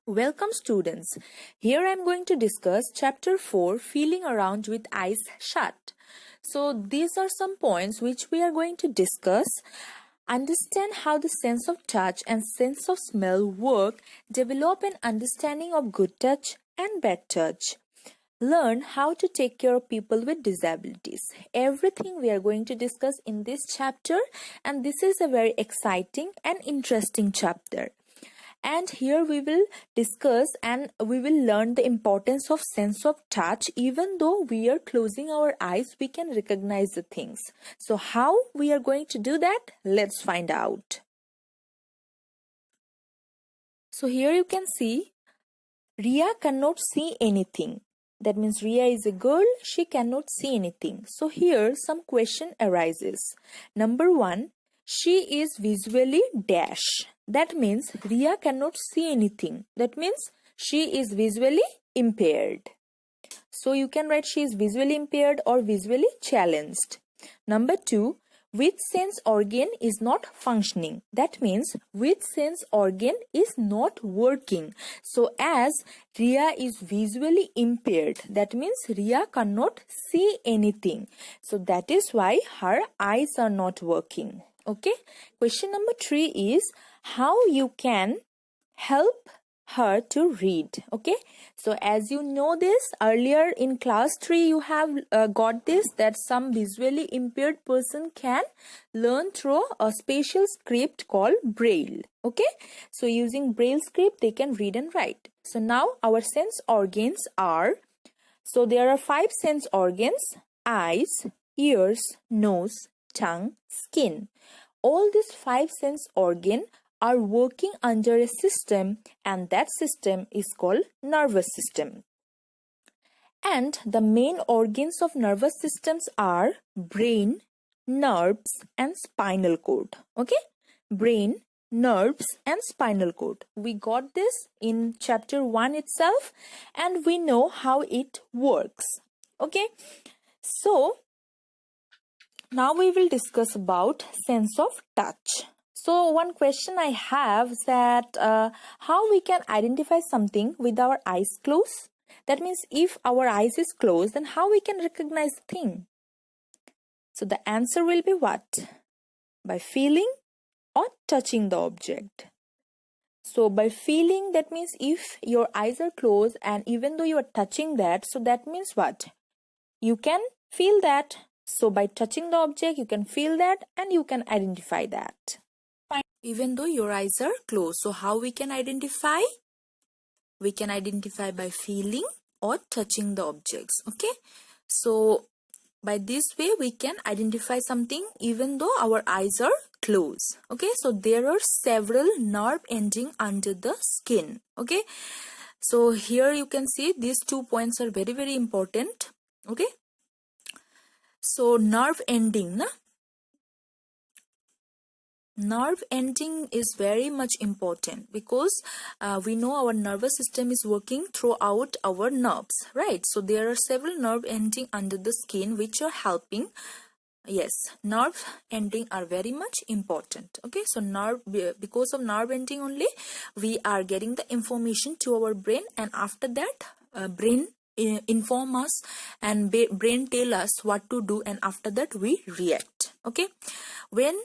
Welcome students. Here I am going to discuss chapter 4, feeling around with eyes shut. So these are some points which we are going to discuss. Understand how the sense of touch and sense of smell work. Develop an understanding of good touch and bad touch. Learn how to take care of people with disabilities. Everything we are going to discuss in this chapter, and this is a very exciting and interesting chapter. And here we will discuss and we will learn the importance of sense of touch. Even though we are closing our eyes, we can recognize the things. So how we are going to do that? Let's find out. So here you can see Ria cannot see anything. That means Ria is a girl, she cannot see anything. So here some question arises. Number 1, she is visually dash. That means Ria cannot see anything. That means she is visually impaired. So you can write she is visually impaired or visually challenged. Number 2, which sense organ is not functioning. That means which sense organ is not working. So as Ria is visually impaired, that means Ria cannot see anything. So that is why her eyes are not working. Okay. Question number 3 is how you can help her to read. Okay, so as you know this, earlier in class 3 you have got this, that some visually impaired person can learn through a special script called Braille. Okay, so using Braille script they can read and write. So now our sense organs are, so there are 5 sense organs: eyes, ears, nose, tongue, skin. All these 5 sense organs are working under a system, and that system is called nervous system. And the main organs of nervous systems are brain, nerves and spinal cord. Okay, brain, nerves and spinal cord. We got this in chapter 1 itself, and we know how it works. Okay, so now we will discuss about sense of touch. So one question I have is that how we can identify something with our eyes closed? That means if our eyes is closed, then how we can recognize the thing? So the answer will be what? By feeling or touching the object. So by feeling, that means if your eyes are closed and even though you are touching that, so that means what? You can feel that. So by touching the object, you can feel that and you can identify that. Even though your eyes are closed. So how we can identify? We can identify by feeling or touching the objects. Okay. So by this way we can identify something even though our eyes are closed. Okay. So there are several nerve ending under the skin. Okay. So here you can see these 2 points are very, very important. Okay. So nerve ending, na? Nerve ending is very much important because we know our nervous system is working throughout our nerves, right? So there are several nerve ending under the skin which are helping. Yes, nerve ending are very much important. Okay, so because of nerve ending only we are getting the information to our brain, and after that brain inform us and brain tell us what to do, and after that we react. Okay, when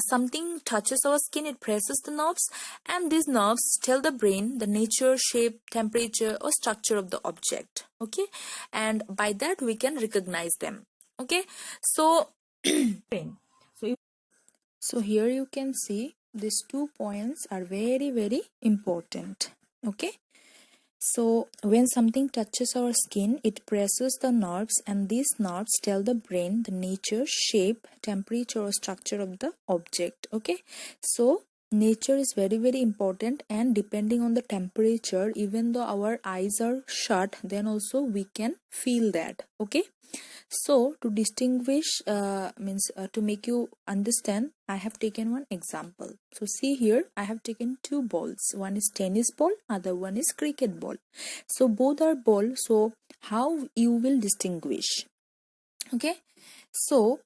something touches our skin, it presses the nerves, and these nerves tell the brain the nature, shape, temperature or structure of the object. Okay, and by that we can recognize them. Okay, so so here you can see these 2 points are very, very important. Okay, so when something touches our skin, it presses the nerves, and these nerves tell the brain the nature, shape, temperature or structure of the object. Okay, so nature is very, very important, and depending on the temperature, even though our eyes are shut, then also we can feel that. Okay, so to distinguish to make you understand, I have taken one example. So see here, I have taken 2 balls. One is tennis ball, other one is cricket ball. So both are ball. So how you will distinguish? Okay, so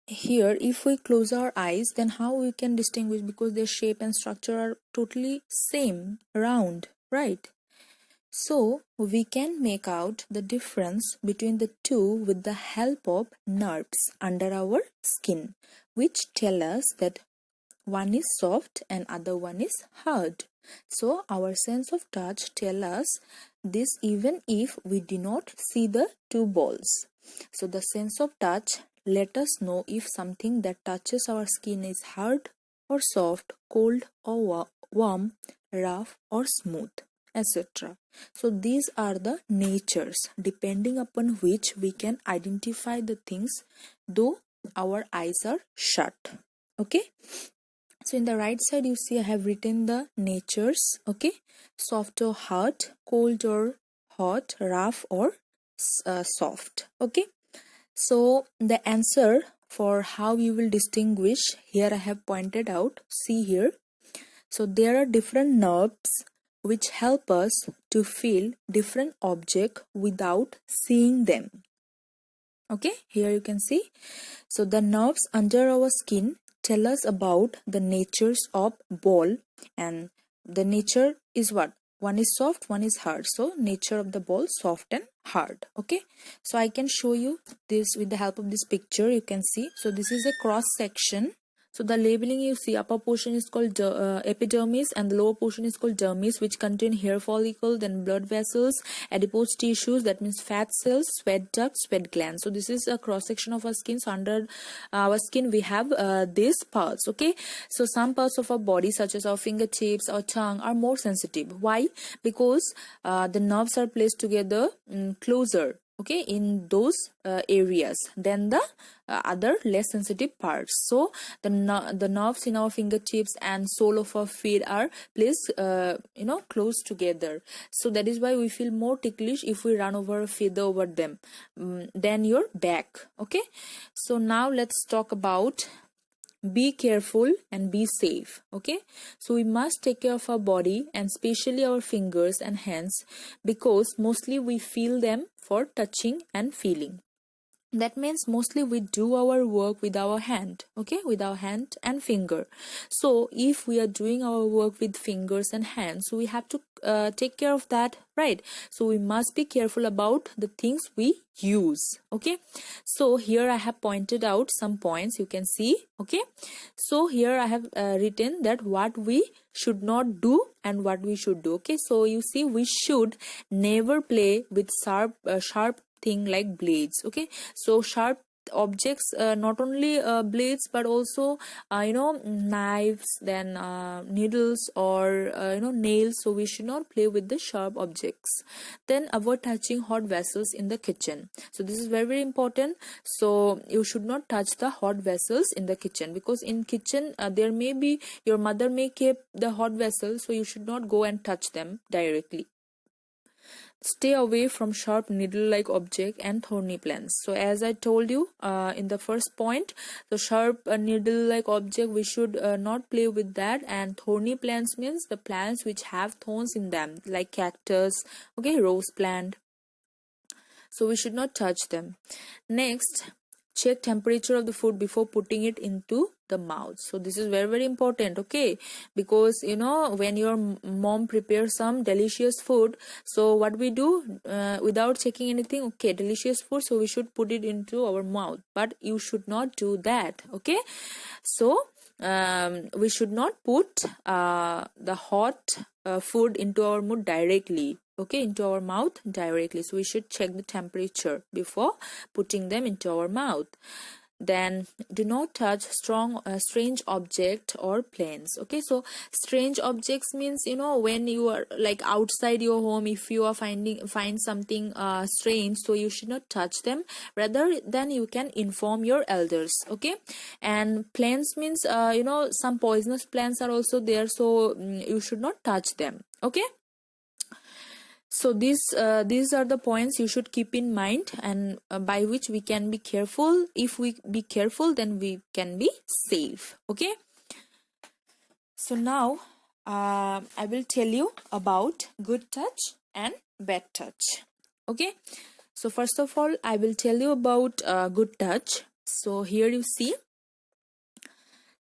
here if we close our eyes, then how we can distinguish, because their shape and structure are totally same, round, right? So we can make out the difference between the two with the help of nerves under our skin, which tell us that one is soft and other one is hard. So our sense of touch tell us this even if we do not see the two balls. So the sense of touch let us know if something that touches our skin is hard or soft, cold or warm, rough or smooth, etc. So these are the natures depending upon which we can identify the things though our eyes are shut. Okay. So in the right side you see I have written the natures. Okay. Soft or hard, cold or hot, rough or soft. Okay. So the answer for how you will distinguish, here I have pointed out, see here. So there are different nerves which help us to feel different object without seeing them. Okay, here you can see. So the nerves under our skin tell us about the natures of ball, and the nature is what? One is soft, one is hard. So nature of the ball, soft and hard. Okay, so I can show you this with the help of this picture. You can see. So this is a cross section. So the labeling you see, upper portion is called epidermis and the lower portion is called dermis, which contain hair follicle, then blood vessels, adipose tissues, that means fat cells, sweat ducts, sweat glands. So this is a cross section of our skin. So under our skin we have these parts. Okay, so some parts of our body such as our fingertips, our tongue are more sensitive. Why? Because the nerves are placed together closer, okay, in those areas than the other less sensitive parts. So the nerves in our fingertips and sole of our feet are placed close together. So that is why we feel more ticklish if we run over a feather over them than your back. Okay, so now let's talk about be careful and be safe. Okay, so we must take care of our body and especially our fingers and hands, because mostly we feel them for touching and feeling. That means mostly we do our work with our hand, okay, with our hand and finger. So if we are doing our work with fingers and hands, so we have to take care of that, right? So we must be careful about the things we use. Okay, so here I have pointed out some points, you can see. Okay, so here I have written that what we should not do and what we should do. Okay, so you see, we should never play with sharp thing like blades. Okay, so sharp objects, not only blades but also knives, then needles or nails. So we should not play with the sharp objects. Then avoid touching hot vessels in the kitchen. So this is very, very important. So you should not touch the hot vessels in the kitchen, because in kitchen there may be, your mother may keep the hot vessels, so you should not go and touch them directly. Stay away from sharp needle-like object and thorny plants. So as I told you in the first point, the sharp needle-like object, we should not play with that. And thorny plants means the plants which have thorns in them, like cactus, okay, rose plant. So we should not touch them. Next, check temperature of the food before putting it into the mouth. So this is very, very important. Okay, because when your mom prepares some delicious food, so what we do without checking anything, okay, delicious food, so we should put it into our mouth, but you should not do that. Okay, so we should not put the hot food into our mouth directly. Okay, into our mouth directly. So we should check the temperature before putting them into our mouth. Then do not touch strange object or planes. Okay, so strange objects means when you are like outside your home, if you are find something strange, so you should not touch them, rather than you can inform your elders. Okay, and plants means some poisonous plants are also there, so you should not touch them. Okay, so these are the points you should keep in mind, and by which we can be careful. If we be careful, then we can be safe. Okay, so now I will tell you about good touch and bad touch. Okay, so first of all I will tell you about good touch. So here you see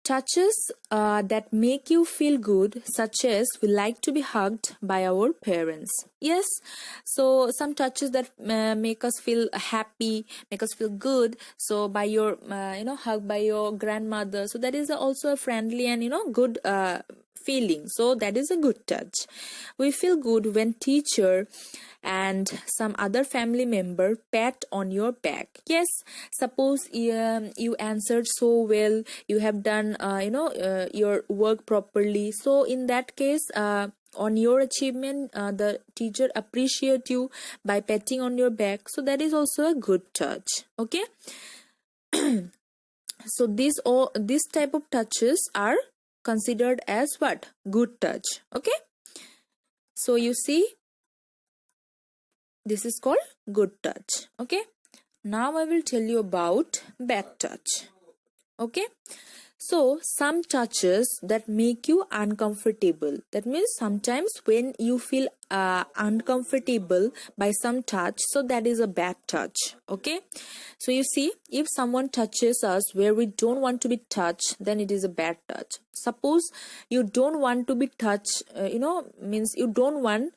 touches that make you feel good, such as we like to be hugged by our parents. Yes, so some touches that make us feel happy, make us feel good. So by your hug by your grandmother, so that is also a friendly and good feeling. So that is a good touch. We feel good when teacher and some other family member pat on your back. Yes, suppose you answered so well, you have done your work properly, so in that case on your achievement the teacher appreciate you by patting on your back, so that is also a good touch. Okay, so this type of touches are considered as what? Good touch. Okay, so you see this is called good touch. Okay, now I will tell you about bad touch. Okay, so some touches that make you uncomfortable, that means sometimes when you feel uncomfortable by some touch, so that is a bad touch. Okay, so you see, if someone touches us where we don't want to be touched, then it is a bad touch. Suppose you don't want to be touched, means you don't want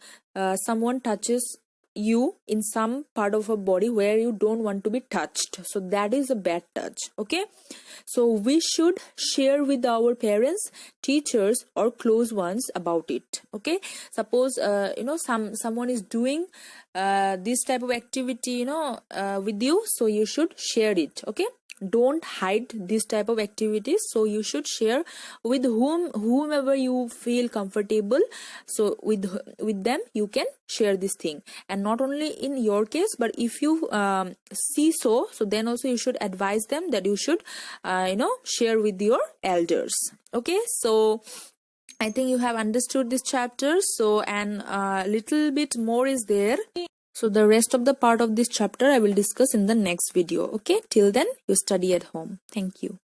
someone touches you in some part of a body where you don't want to be touched, so that is a bad touch. Okay, so we should share with our parents, teachers, or close ones about it. Okay, suppose someone is doing this type of activity with you, so you should share it. Okay, don't hide this type of activities, so you should share with whomever you feel comfortable, so with them you can share this thing. And not only in your case, but if you see so then also you should advise them that you should share with your elders. Okay, so I think you have understood this chapter, so and a little bit more is there. So the rest of the part of this chapter I will discuss in the next video. Okay, till then you study at home. Thank you.